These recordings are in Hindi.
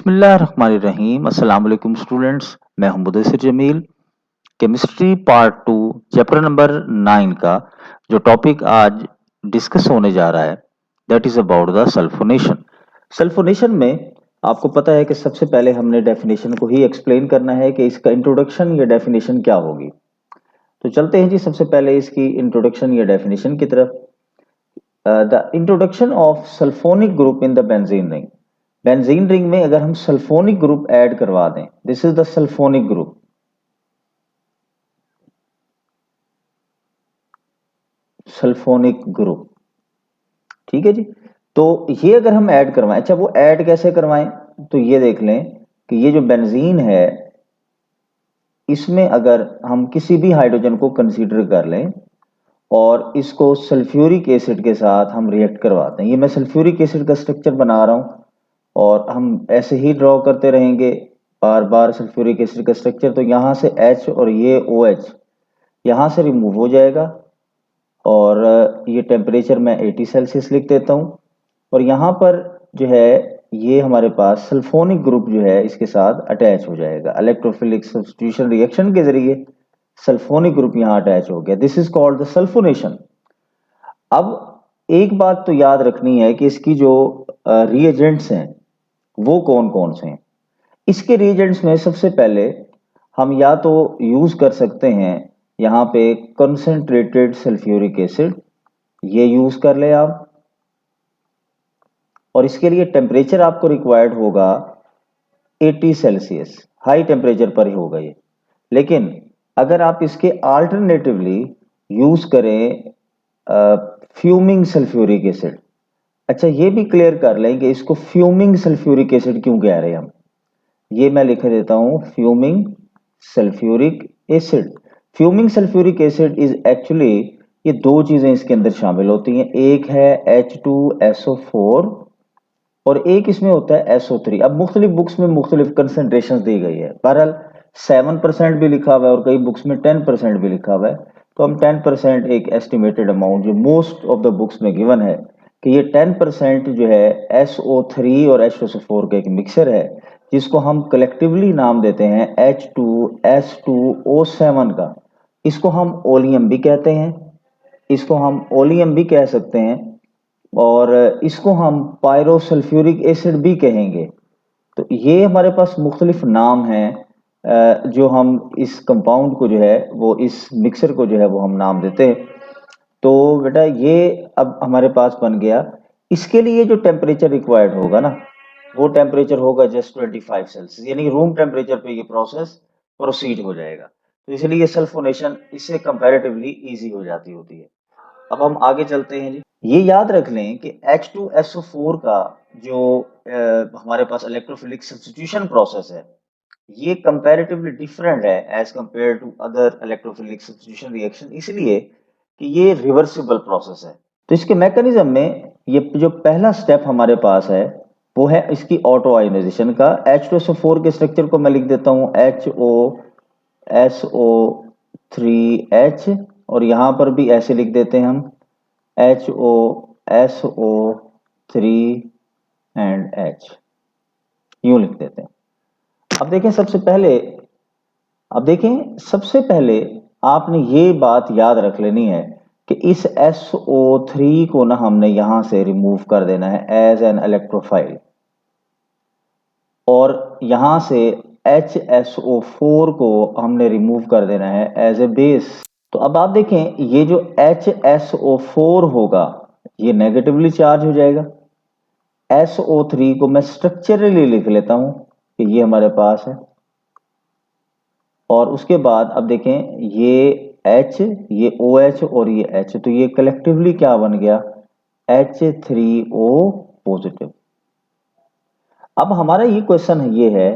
बिस्मिल्लाहिर्रहमानिर्रहीम। अस्सलाम वालेकुम स्टूडेंट्स, मैं हूं Mudassir Jameel. Chemistry part 2 chapter number 9 का जो टॉपिक आज डिस्कस होने जा रहा है that is about the sulphonation. Sulphonation में आपको पता है कि सबसे पहले हमने डेफिनेशन को ही एक्सप्लेन करना है कि इसका इंट्रोडक्शन या डेफिनेशन क्या होगी। तो चलते हैं जी सबसे पहले इसकी इंट्रोडक्शन या डेफिनेशन की तरफ। The introduction of sulphonic group in the benzene ring. Benzene ring में अगर हम सल्फोनिक ग्रुप ऐड करवा दें, this is the sulphonic group. Sulphonic group, ठीक है जी। तो ये अगर हम ऐड करवाएं, अच्छा वो ऐड कैसे करवाएं, तो ये देख लें कि ये जो बेंजीन है इसमें अगर हम किसी भी हाइड्रोजन को कंसीडर कर लें और इसको सल्फ्यूरिक एसिड के साथ हम रिएक्ट करवाते हैं। ये मैं सल्फ्यूरिक एसिड का स्ट्रक्चर बना रहा हूं और हम ऐसे ही ड्रॉ करते रहेंगे बार बार सल्फ्यूरिक एसिड का स्ट्रक्चर। तो यहाँ से H और ये OH यहाँ से रिमूव हो जाएगा और ये टेम्परेचर मैं 80 सेल्सियस लिख देता हूँ। और यहाँ पर जो है ये हमारे पास सल्फोनिक ग्रुप जो है इसके साथ अटैच हो जाएगा। इलेक्ट्रोफिलिक सब्स्टिट्यूशन रिएक्शन के जरिए सल्फोनिक ग्रुप यहाँ अटैच हो गया। This is called the sulphonation. अब एक बात तो याद रखनी है कि इसकी जो रिएजेंट्स हैं वो कौन कौन से हैं। इसके रिएजेंट्स में सबसे पहले हम या तो यूज कर सकते हैं यहाँ पे कंसंट्रेटेड सल्फ्यूरिक एसिड, ये यूज कर ले आप। और इसके लिए टेम्परेचर आपको रिक्वायर्ड होगा 80 सेल्सियस, हाई टेम्परेचर पर ही होगा ये। लेकिन अगर आप इसके अल्टरनेटिवली यूज करें फ्यूमिंग सल्फ्यूरिक एसिड, अच्छा ये भी क्लियर कर लें कि इसको फ्यूमिंग सल्फ्यूरिक एसिड क्यों कह रहे हैं हम। ये मैं लिख देता हूं fuming sulphuric acid. Fuming sulphuric acid is actually, ये दो चीजें इसके अंदर शामिल होती हैं। एक है H2SO4 और एक इसमें होता है SO3। अब मुख्तलिफ बुक्स में मुख्तलिफ कंसेंट्रेशन दी गई है। बहरहाल 7% भी लिखा हुआ है और कई बुक्स में 10% भी लिखा हुआ है। तो हम 10% एक एस्टिमेटेड अमाउंट जो मोस्ट ऑफ द बुक्स में गिवन है कि ये 10% जो है SO3 और H2SO4 का एक मिक्सर है जिसको हम कलेक्टिवली नाम देते हैं H2S2O7 का। इसको हम ओलियम भी कहते हैं, इसको हम ओलियम भी कह सकते हैं और इसको हम पायरोसल्फ्यूरिक एसिड भी कहेंगे। तो ये हमारे पास मुख्तलिफ नाम हैं जो हम इस कंपाउंड को जो है वो इस मिक्सर को जो है वो हम नाम देते हैं। तो बेटा ये अब हमारे पास बन गया। इसके लिए जो टेम्परेचर रिक्वायर्ड होगा ना वो टेम्परेचर होगा जस्ट 25 सेल्सियस, यानी रूम टेम्परेचर पे ये प्रोसेस प्रोसीड हो जाएगा। तो इसलिए सल्फोनेशन इससे कंपैरेटिवली इजी हो जाती होती है। अब हम आगे चलते हैं जी। ये याद रख लें कि H2SO4 का जो हमारे पास इलेक्ट्रोफिलिक सब्स्टिट्यूशन प्रोसेस है ये कंपैरेटिवली डिफरेंट है as compare to other electrophilic substitution reaction, इसलिए कि ये रिवर्सिबल प्रोसेस है। तो इसके मैकेनिज्म में ये जो पहला स्टेप हमारे पास है वो है इसकी ऑटो आयोनाइजेशन का। H2SO4 के स्ट्रक्चर को मैं लिख देता हूं HOSO3H और यहां पर भी ऐसे लिख देते हैं हम HOSO3 एंड H, यूं लिख देते हैं। अब देखें सबसे पहले आपने ये बात याद रख लेनी है कि इस SO3 को ना हमने यहां से रिमूव कर देना है एज एन इलेक्ट्रोफाइल और यहां से HSO4 को हमने रिमूव कर देना है एज ए बेस। तो अब आप देखें ये जो HSO4 होगा ये नेगेटिवली चार्ज हो जाएगा। SO3 को मैं स्ट्रक्चरली लिख लेता हूं कि ये हमारे पास है और उसके बाद अब देखें ये H, ये OH और ये H, तो ये कलेक्टिवली क्या बन गया H3O पॉजिटिव। अब हमारा ये क्वेश्चन ये है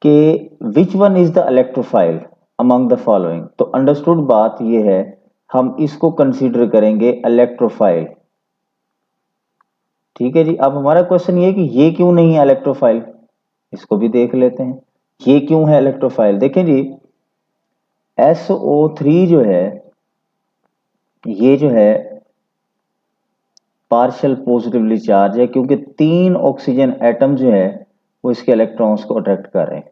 कि which one is the electrophile among the following. तो अंडरस्टूड बात ये है हम इसको कंसीडर करेंगे इलेक्ट्रोफाइल, ठीक है जी। अब हमारा क्वेश्चन ये है कि ये क्यों नहीं है इलेक्ट्रोफाइल, इसको भी देख लेते हैं ये क्यों है इलेक्ट्रोफाइल। देखें जी SO3 जो है ये जो है पार्शियल पॉजिटिवली चार्ज है क्योंकि 3 ऑक्सीजन एटम जो है वो इसके इलेक्ट्रॉन्स को अट्रैक्ट कर रहे हैं।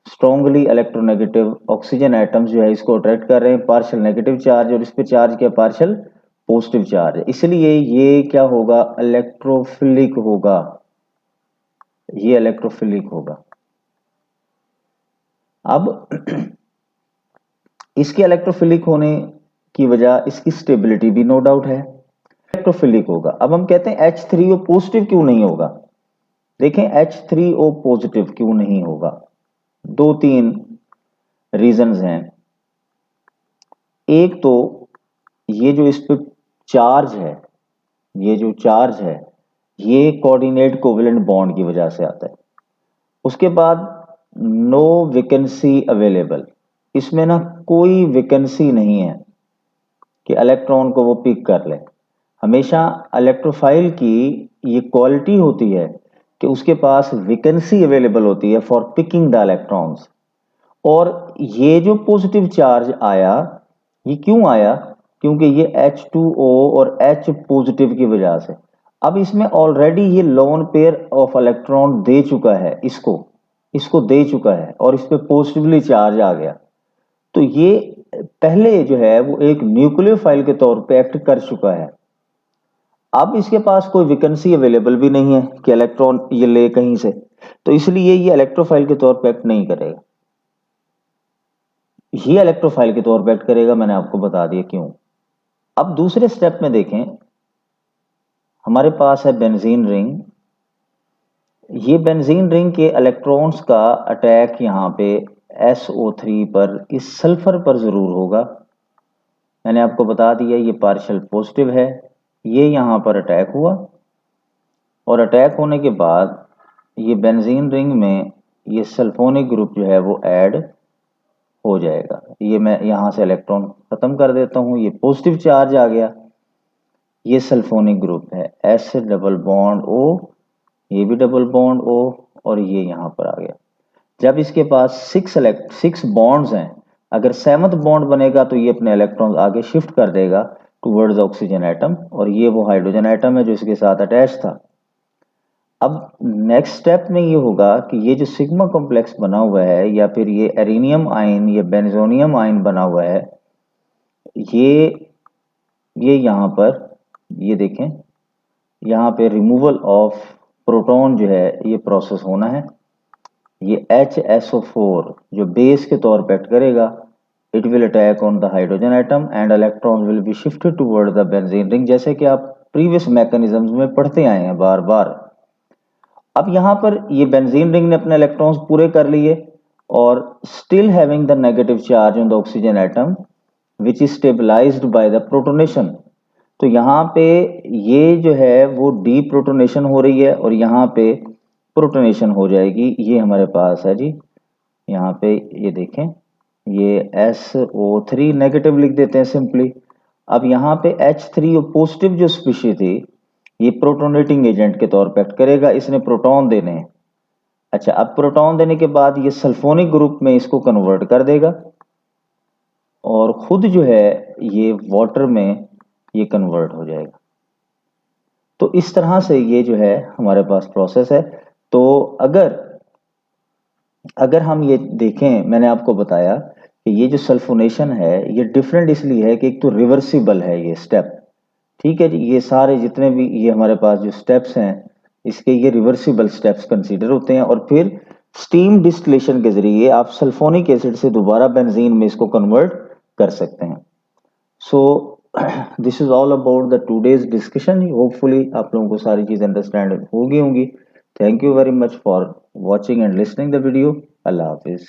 स्ट्रॉन्गली इलेक्ट्रोनेगेटिव ऑक्सीजन एटम्स जो है इसको अट्रैक्ट कर रहे हैं, पार्शियल नेगेटिव चार्ज, और इस पे चार्ज क्या पार्शियल पॉजिटिव चार्ज, इसलिए ये क्या होगा, इलेक्ट्रोफिलिक होगा, ये इलेक्ट्रोफिलिक होगा। अब इसके इलेक्ट्रोफिलिक होने की वजह इसकी स्टेबिलिटी भी नो डाउट है, इलेक्ट्रोफिलिक होगा। अब हम कहते हैं H3O पॉजिटिव क्यों नहीं होगा। देखें H3O पॉजिटिव क्यों नहीं होगा, दो तीन रीजंस हैं। एक तो ये जो इस पे चार्ज है, ये जो चार्ज है ये कोऑर्डिनेट कोवेलेंट बॉन्ड की वजह से आता है। उसके बाद नो वैकेंसी अवेलेबल, इसमें ना कोई वैकेंसी नहीं है कि इलेक्ट्रॉन को वो पिक कर ले। हमेशा इलेक्ट्रोफाइल की ये क्वालिटी होती है कि उसके पास वैकेंसी अवेलेबल होती है फॉर पिकिंग द इलेक्ट्रॉन्स। और ये जो पॉजिटिव चार्ज आया ये क्यों आया, क्योंकि ये H2O और H पॉजिटिव की वजह से। अब इसमें ऑलरेडी ये लोन पेयर ऑफ इलेक्ट्रॉन दे चुका है, इसको दे चुका है और इस पे पॉजिटिवली चार्ज आ गया, तो ये पहले जो है वो एक न्यूक्लियोफाइल के तौर पे एक्ट कर चुका है। अब इसके पास कोई वैकेंसी अवेलेबल भी नहीं है कि इलेक्ट्रॉन ये ले कहीं से, तो इसलिए ये इलेक्ट्रोफाइल के तौर पे एक्ट नहीं करेगा, ये इलेक्ट्रोफाइल के तौर पे एक्ट करेगा, मैंने आपको बता दिया क्यों। अब दूसरे स्टेप में देखें, हमारे पास है बेंजीन रिंग। ये बेंजीन रिंग के इलेक्ट्रॉन्स का अटैक यहाँ पे SO3 पर, इस सल्फर पर जरूर होगा। मैंने आपको बता दिया ये पार्शियल पॉजिटिव है, ये यहाँ पर अटैक हुआ और अटैक होने के बाद ये बेंजीन रिंग में ये सल्फोनिक ग्रुप जो है वो ऐड हो जाएगा। ये मैं यहाँ से इलेक्ट्रॉन खत्म कर देता हूँ, ये पॉजिटिव चार्ज आ गया, ये सल्फोनिक ग्रुप है S डबल बॉन्ड O, ये भी डबल बॉन्ड O, और ये यहाँ पर आ गया। जब इसके पास सिक्स बॉन्ड्स हैं, अगर 7th बॉन्ड बनेगा तो ये अपने इलेक्ट्रॉन आगे शिफ्ट कर देगा टुवर्ड्स ऑक्सीजन एटम, और ये वो हाइड्रोजन एटम है जो इसके साथ अटैच था। अब नेक्स्ट स्टेप में ये होगा कि ये जो सिग्मा कॉम्प्लेक्स बना हुआ है या फिर ये एरिनियम आयन या बेंजोनियम आयन बना हुआ है, ये यहाँ पर ये देखें, यहाँ पे रिमूवल ऑफ प्रोटॉन जो है ये प्रोसेस होना है। ये HSO4 जो बेस के तौर पे एक्ट करेगा, it will attack on the hydrogen atom and electron will be shifted toward the benzene ring, जैसे कि आप प्रीवियस मैकेनिज्म्स में पढ़ते आए हैं बार बार। अब यहाँ पर ये बेंजीन रिंग ने अपने इलेक्ट्रॉन्स पूरे कर लिए और still having the negative charge on the oxygen atom which is stabilised by the protonation. तो यहाँ पे ये जो है वो डी प्रोटोनेशन हो रही है और यहाँ पे प्रोटोनेशन हो जाएगी। ये हमारे पास है जी, यहाँ पे ये देखें, ये SO3 नेगेटिव लिख देते हैं सिंपली। अब यहाँ पे H3O पॉजिटिव जो स्पीशीज थी ये प्रोटोनेटिंग एजेंट के तौर पे एक्ट करेगा, इसने प्रोटॉन देने हैं। अच्छा, अब प्रोटॉन देने के बाद ये सल्फोनिक ग्रुप में इसको कन्वर्ट कर देगा और खुद जो है ये वाटर में ये कन्वर्ट हो जाएगा। तो इस तरह से ये जो है हमारे पास प्रोसेस है। तो अगर हम ये देखें, मैंने आपको बताया कि ये जो सल्फोनेशन है ये डिफरेंट इसलिए है कि एक तो रिवर्सिबल है ये स्टेप, ठीक है जी, ये सारे जितने भी ये हमारे पास जो स्टेप्स हैं इसके ये रिवर्सिबल स्टेप्स कंसीडर होते हैं, और फिर स्टीम डिस्टिलेशन के जरिए आप सल्फोनिक एसिड से दोबारा बेंजीन में इसको कन्वर्ट कर सकते हैं। So this is all about the today's discussion. Hopefully आप लोगों को सारी चीज अंडरस्टैंड होगी। Thank you very much for watching and listening the video. Allah Hafiz.